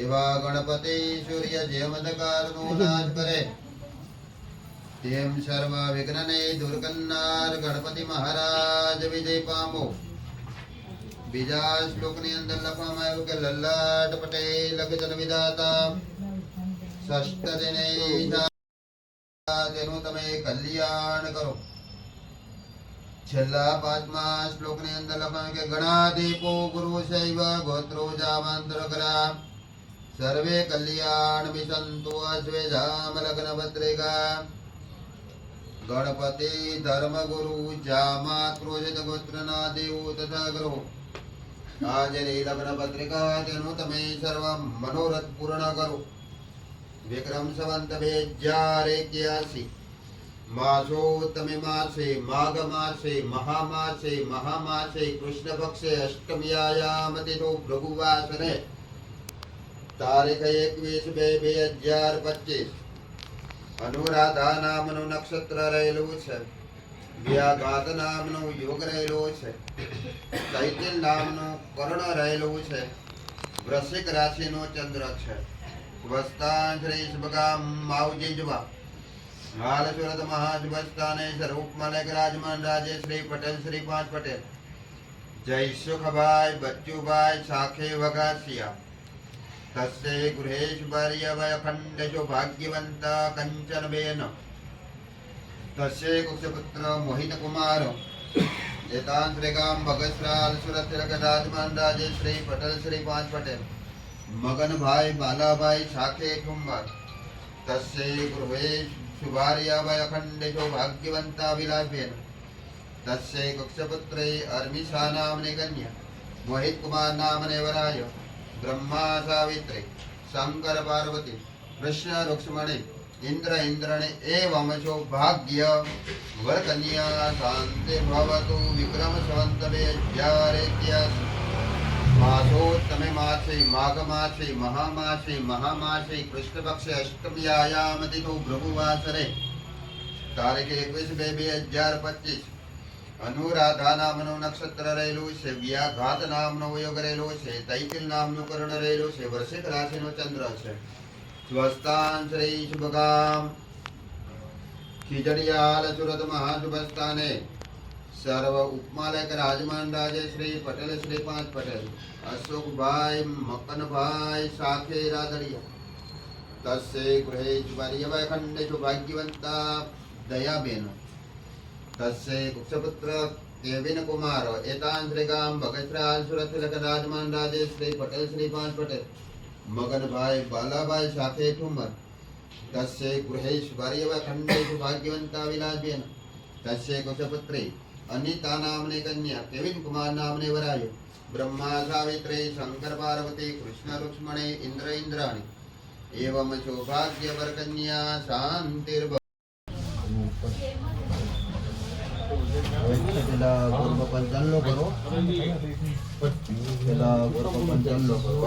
એવા ગણપતિ સૂર્ય જેમ અંધકારનો નાશ કરે તેમ સર્વ વિઘ્નને દૂર કરનાર ગણપતિ મહારાજ વિજય પામો. બીજા શ્લોકની અંદર લખવામાં આવ્યું કે લલ્લાટ પટેલ ગજન વિધાતા ષષ્ઠ દિને તેનું તમે કલ્યાણ કરો. છેલ્લા પાંચમા શ્લોકની અંદર લખાયું કે ગણાદીપો ગુરુ શૈવ ગોત્રો જામાંતર કરા સર્વે કલ્યાણ વિસંતુ અશ્વેજામ લગ્ન ભદ્રેગા. ગણપતિ ધર્મ ગુરુ જામા ક્રોજિત ગોત્રના દેવો તથા ગ્રહો આજે લગ્ન પત્રિકા તેનું તમે સર્વ મનોરથ પૂર્ણ કરો. વિક્રમ સંવત 2081 માસો તમે માસે માઘ માસે મહામાસે કૃષ્ણ પક્ષે અષ્ટમીયાયામ તિથો ભૃગુવાસરે તારીખ 21/2/2025 અનુરાધા નામનું નક્ષત્ર રહેલું છે. વ્યાઘાત નામનો યોગ રહેલો છે. ચૈતિલ નામનું કર્ણ રહેલું છે. વૃશ્ચિક રાશિનો ચંદ્ર છે. સ્વસ્થાન શ્રી શુભગામ માવજીજવા હાલ સુરત મહાશુભસ્થાને સ્વરૂપમાં રાજમાન રાજે શ્રી પટેલ શ્રી 5 પટેલ જયસુખભાઈ બચ્ચુભાઈ સાખે વઘાસિયા તસ્ય ગૃહેશ ભાર્ય ખંડશો ભાગ્યવંત કંચનબેન તસ્ય કુક્ષપુત્ર મોહિત કુમાર એતાન શ્રીગામ ભગતશ્રાલ સુરત રાજમાન રાજે શ્રી પટેલ શ્રી 5 પટેલ મગનભાઈ બાલાભાઈ સાખે ઠુંબર તસ્ય ગૃહેશ શુભાર્ય ખંડશો ભાગ્યવંત વિલાસબેન તસ્ય કુક્ષપુત્રે અર્મિષા નામને કન્યા મોહિત કુમાર નામને વરાય બ્રહ્મા સાવિત્રી શંકર પાર્વતી કૃષ્ણ રૂક્ષ્મણી ઇન્દ્ર ઇન્દ્રણી એવમ સૌભાગ્ય વરકન્યા શાંતિ ભવતુ. વિક્રમ સંવત 2081 માસોત્તમે માસે માઘ માસે મહામાસે કૃષ્ણ પક્ષે અષ્ટમીયાયામ તિથો ભૃગુવાસરે તારીખ 21/2/2025 અનુરાધા નામનું નક્ષત્ર રહેલું છે. વ્યાઘાત નામનો યોગ રહેલો છે. તૈતિલ નામનું કર્ણ રહેલું છે. વૃશ્ચિક રાશિનો ચંદ્ર છે. સ્વસ્થાન શ્રી શુભગામ ખીજડીયાલ સુરત મહાશુભસ્થાને સર્વ ઉપમાલક રાજમાન રાજે શ્રી પટેલ શ્રી 5 પટેલ અશોકભાઈ મકનભાઈ સાખે રાદડિયા તસ્ય ગૃહેશ ભાર્ય ખંડેશો ભાગ્યવંતા દયાબેન તસ્ય કુક્ષપુત્ર કેવિન કુમાર એતાન શ્રીગામ ભગતશ્રાલ સુરત રાજમાન રાજે શ્રી પટેલ શ્રી 5 પટેલ મગનભાઈ બાલાભાઈ સાખે ઠુમર તસ્ય ગૃહેશ ભાર્ય ખંડેશો ભાગ્યવંતા વિલાસબેન તસ્ય કુક્ષપુત્રી અનિતા નામને કન્યા કેવિન કુમાર નામને વરાય બ્રહ્મા સાવિત્રી શંકર પાર્વતી કૃષ્ણ રૂક્ષ્મણી ઇન્દ્ર ઇન્દ્રાણી એવમ સૌભાગ્ય વરકન્યા શાંતિર્. પેલા ગોરપપન ચાલો કરો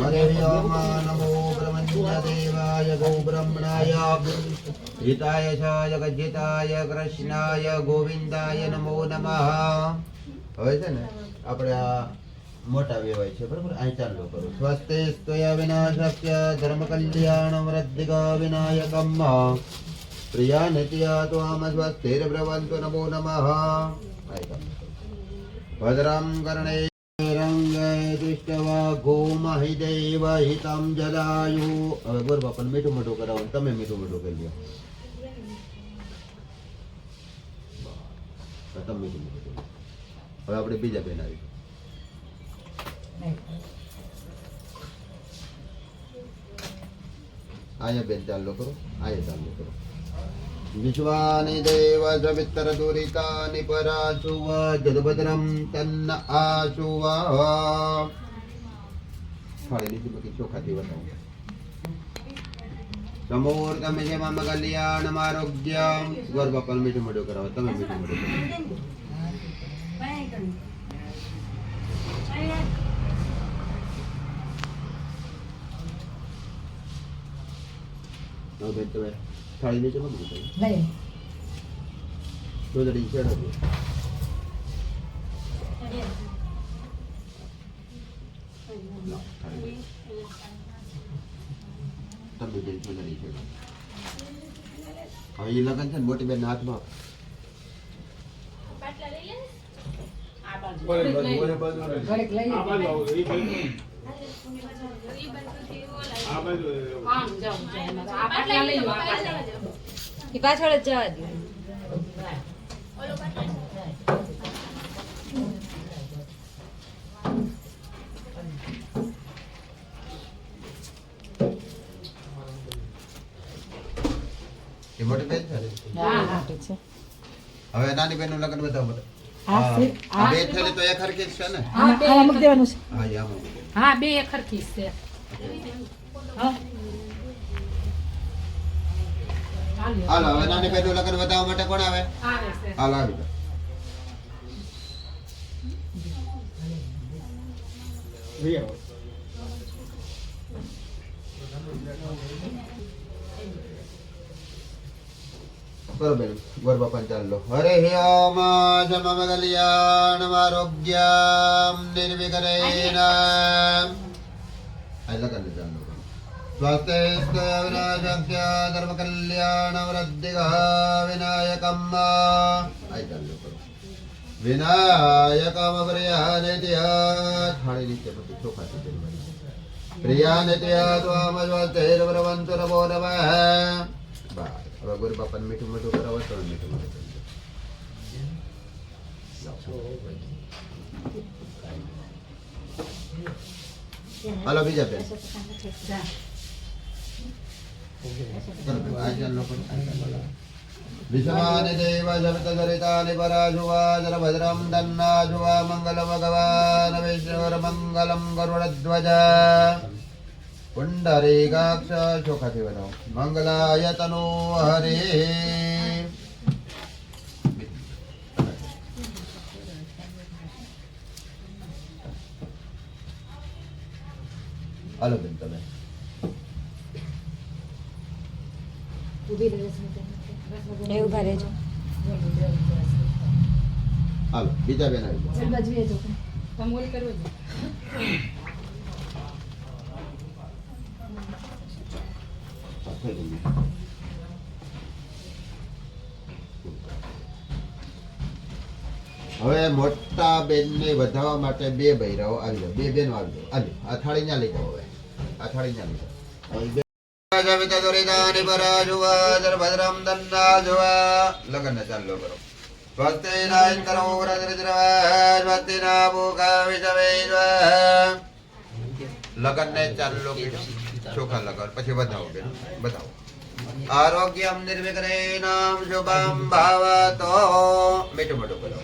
હરે રામ નમો બ્રહ્મણ્ય દેવાય ગૌ બ્રહ્મણાય હિતાય છાય ગજિતાય કૃષ્ણાય ગોવિંદાય નમો નમઃ. હવે છે ને આપણે આ મોટા વેવાય છે બરાબર. અહીં ચાલો કરો. સ્વસ્તે સ્ત્વયા વિનાશસ્ય ધર્મ કલ્યાણ વૃદ્ધિકા વિનાયકમ પ્રિયા નિત્યા ત્વામ સ્વસ્તિર્બ્રવન્તુ નમો નમઃ. ભદ્રં કર્ણે રંગે દૃષ્ટવા ગોમહિદેવ હિતં જલાયુ. હવે બોલ બાપા મીઠું મોઢું કરાવો. તમે મીઠું મોઢું કરી લો. તમે મીઠું મોઢું કરી. હવે આપણે બીજા બેન આવી. આયા બેન ચાલો કરો. આયા ચાલો કરો. વિશ્વાની દેવ સવિત્ર દુરિતાની પરાશુવ જદભદ્રમ તન્ન આશુવ. ફાળી લીધી બધી ચોખાથી બતાવો. સમૂર્તમ જેમાં કલ્યાણમ આરોગ્યમ. ગોર બાપા મીઠું મોઢું કરાવો. તમે મીઠું મોઢું કરો. બેન તમે થાળી નીચે મૂકી દો. દોદડી ચડાવો. તમે બેન ચુનરી છે હવે એ લગન છે ને મોટી બેન હાથમાં પાછળ જ જવા દો. એ મોટી બેન છે હવે નાની બેન નું લગ્ન બતાવો બધા બે થેલી તો એક હરખી જ છે ને હા મૂકી દેવાનું છે. હા યા હા બે એક હરખી છે. હાલો હવે નાની બેન નું લગ્ન બતાવવા માટે કોણ આવે હાલ આવી જાઓ બરોબર ગરબા પણ ચાલો હરે ઓમ જમ કલ્યાણ આરોગ્યમ નિર્વિઘ્નેન આ લગન ચાલો સ્વાસ્થ્ય વિનાશક્ય ધર્મ કલ્યાણ વૃદ્ધિ વિનાયકમ આ ચાલો કરો વિનાયકમ પ્રિયાનેત્યા થાળી નીચે બધું ચોખાથી જલવાની પ્રિયાનેત્યા ત્વામજ્વતૈર પ્રવંતુ નમો નમઃ બસ હવે ગુરુ બાપાને મીઠું મીઠું કરાવો તો મીઠું મીઠું હાલો બીજા બેન વિષમાની દેવ જગત દરિતાની પરાજુવા જર ભદ્રમ દન્ના જુવા મંગલ ભગવાન વિષ્ણુર મંગલમ ગરુડધ્વજ પુંડરીકાક્ષ ચોખાથી બનાવો મંગલાય તનો હરે હાલો બેન તમે એવું ઘરે જો હાલો બીજા બેન આવી જાઓ. હવે મોટા બેન ને વધાવવા માટે બે બૈરાઓ આવી જાઓ બે બેનો આવી જાઓ આવી આ થાળી ત્યાં લઈ જાઓ હવે આ થાળી ત્યાં લઈ જાઓ લગન ચાલો કરો લગન ને ચાલો ચોખા લગાવ પછી બતાવો બેન બતાવો આરોગ્યમ નિર્વિઘ્નેન શુભમ ભાવતો મીઠું મોટું કરો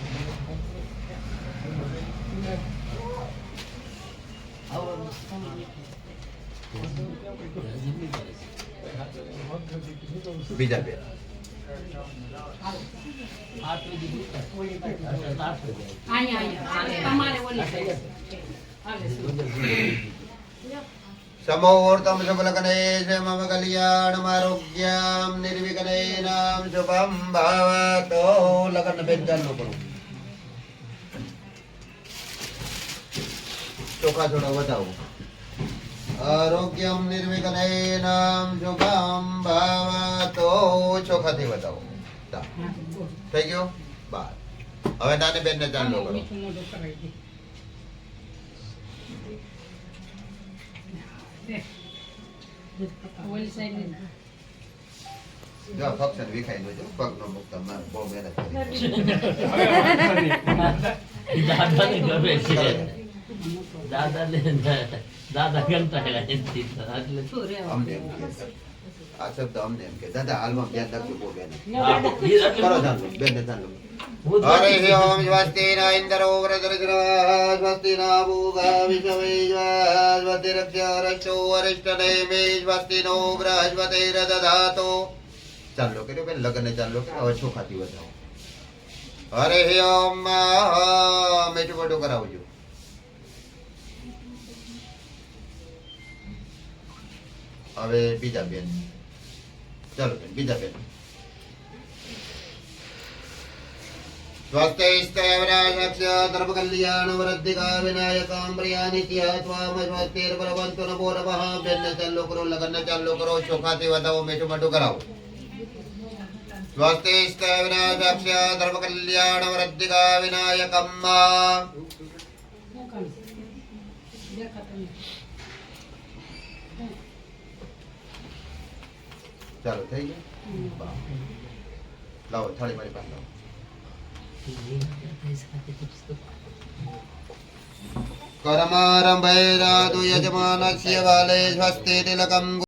બીજા બેન સમોર્તમ શુભલગ્ને મમ કલ્યાણમ આરોગ્યમ નિર્વિઘ્નેન શુભમ ભાવતો લગ્ન બેન ચાલુ કરો ચોખા થોડા વધાવો આરોગ્યમ નિર્વિઘ્નેન શુભમ ભાવતો ચોખાથી વધાવો થઈ ગયો બાર હવે નાની બેન ને ચાલુ કરો જો ફક્ત વિખાઈ નો જો પગ નો મુક્ત માર બહુ મહેનત કરી દાદા કંટાળ્યા એમથી અમને આ શબ્દ અમને એમ કે દાદા હાલમાં ધ્યાન રાખજો બહુ બેન કરો ચાલો બેન ને ચાલો હરે ઓમ સ્વસ્તિના ઇન્દ્રો વ્રતરજ્રા સ્વસ્તિના ભૂગા વિષવૈ સ્વસ્તિ રક્ષો અરિષ્ટનેમિ સ્વસ્તિનો બૃહસ્પતિર્દધાતો ચાલો કર્યો બેન લગન ચાલો કર્યો હવે ચોખાથી વધાવો હરે ઓમ મીઠું મોટું કરાવજો હવે બીજા બેન ચાલો બેન બીજા બેન स्वस्तिस्तेवराजस्य सर्वकल्याणवृद्धिका विनायकां प्रियानित्य त्वामस्वस्तिर्भवन्तु नमो नमः बेन्न चालू करो लगन चालू करो चोखाથી વધાવો મીઠું મોઢું કરાવો स्वस्तिस्तेवराजस्य सर्वकल्याणवृद्धिका विनायकं ચાલો થઈ ગયું લાવો થાળી મારી પાસે લાવો कर्मारम्भे राधु यजमानस्य बाले स्वस्ति तिलकं